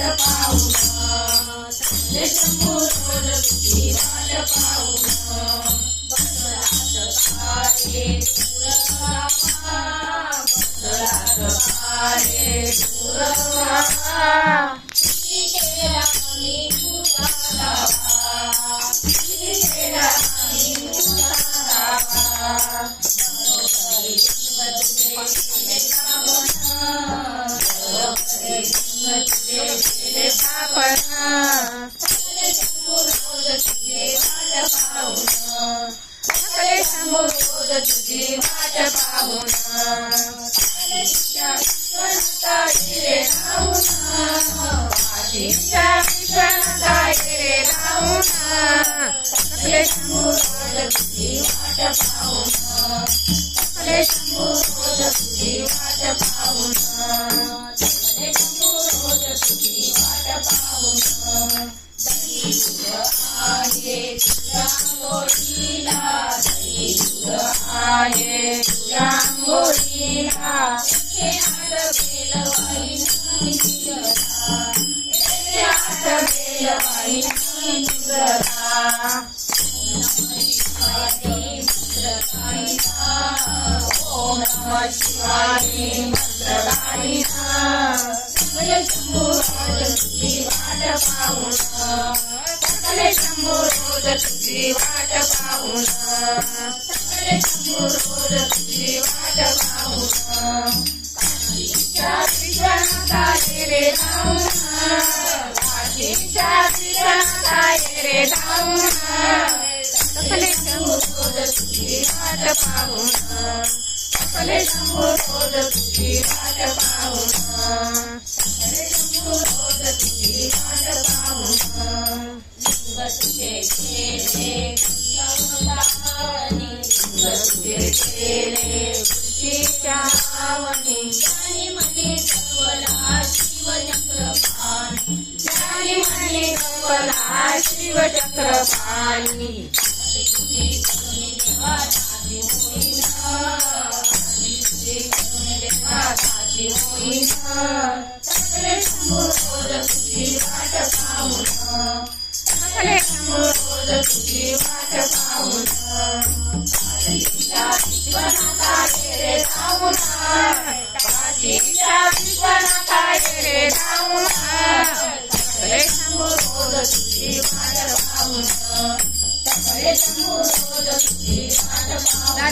पाहून सकले शंभू रोज तुझी वाट पाहून बसलात काळे दूरगावा किती केला मी तुझा दावा किती केला मी तुझा दावा बरोबरी तुझे केले सापडा सकले शंभू रोज तुझी वाट पाहून सकले शंभू रोज तुझी वाट पाहून विश्वनाथा रे राहून विश्वनाथा रे राहून सकले शंभू रोज तुझी वाट पाहून सकले शंभू रोज तुझी वाट पाहून सकले शंभू रोज तुझी वाट पाहून दही दूध आहे तुझ्या अंघोळीला दही दूध आहे तुझ्या अंघोळीला ओम नमः शिवाय मंत्रदायिना सकले शंभू रोज तुझी वाट पाहून सकले शंभू रोज तुझी वाट पाहून सकले शंभू रोज तुझी वाट पाहून विश्वनाथा रे राहून विश्वनाथा रे राहून सकले शंभू रोज तुझी वाट पाहून सकले शंभू रोज तुझी वाट पाहून सकले शंभू रोज तुझी वाट पाहून तुझे केले आवनी तुझे केले तुझीच्या आवनी ज्ञानी मने कवला शिवचक्रपाणी ज्ञानी मने कवला शिवचक्रपाणी तुझी करुणी देवा ताजी होईन तुझी करुणी देवा ताजी होईन सकले शंभू रोज तुझी वाट पाहून सकले शंभू रोज तुझी वाट पाहून विश्वनाथा रे राहून विश्वनाथा रे राहून सकले शंभू रोज तुझी वाट पाहून सकले शंभू रोज तुझी वाट पाहून